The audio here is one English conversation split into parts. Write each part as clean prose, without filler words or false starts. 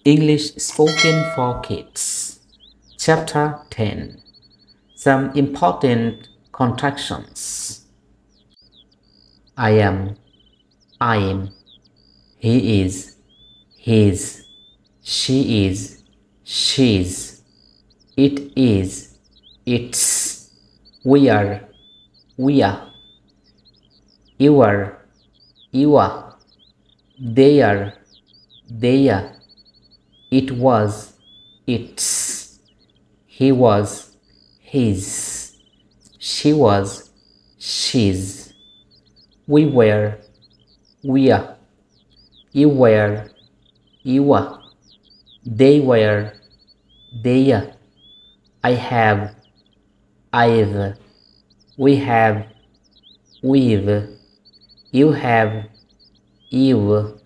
English Spoken for Kids, Chapter 10. Some important contractions. I am, he is, his, she is, she's, it is, its, we are, you are, they are, it was, its, he was, his, she was, she's, we were, you were, they were, I have, I've, we have, we've, you have, you've,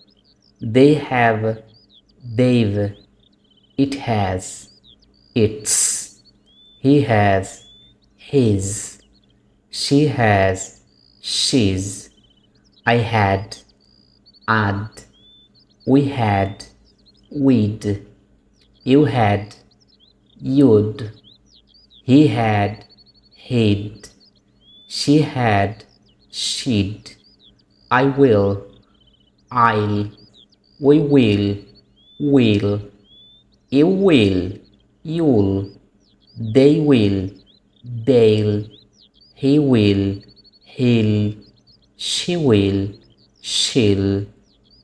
they have, they've, it has, its, he has, his, she has, she's, I had, I'd, we had, we'd, you had, you'd, he had, he'd, she had, she'd, I will, I'll, we will, we'll, you will, you'll, they will, they'll, he will, he'll, she will, she'll,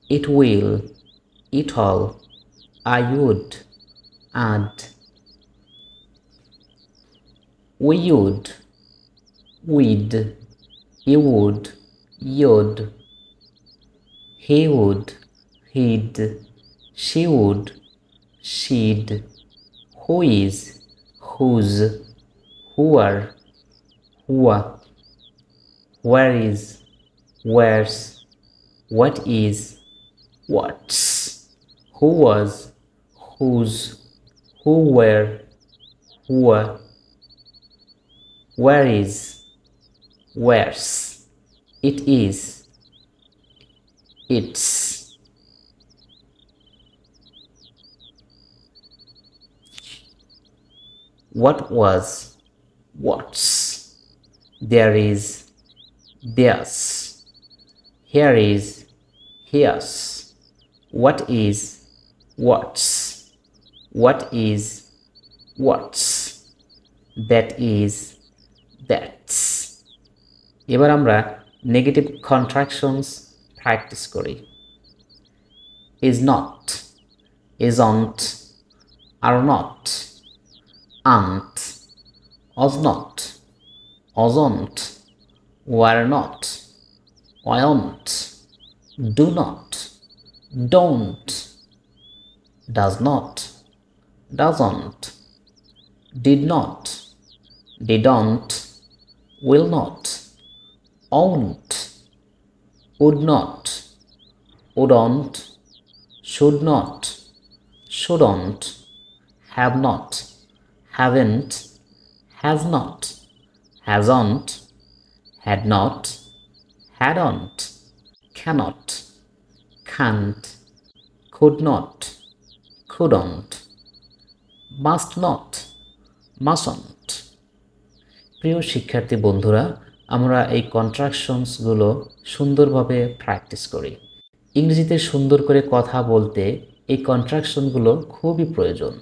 it will, it'll, I would, I'd, we would, we'd, you would, you'd, he would, he'd, she would, she'd, who is, whose, who are, whoa, where is, where's, what is, what's, who was, whose, who were, whoa, where is, where's, it is, its. What was, what's, there is, theirs, here is, here's, what is, what's, what is, what's, that is, that's. এবার আমরা negative contractions practice করি। is not, isn't, are not, aren't, was not, wasn't, were not, weren't, do not, don't, does not, doesn't, did not, didn't, will not, won't, would not, wouldn't, should not, shouldn't, have not, haven't, has not, hasn't, had not, hadn't, cannot, can't, could not, couldn't, must not, mustn't. প্রিয় শিক্ষার্থী বন্ধুরা, আমরা এই কন্ট্রাকশনসগুলো সুন্দরভাবে practice করি। ইংরেজিতে সুন্দর করে কথা বলতে এই কন্ট্রাকশনগুলো খুবই প্রয়োজন।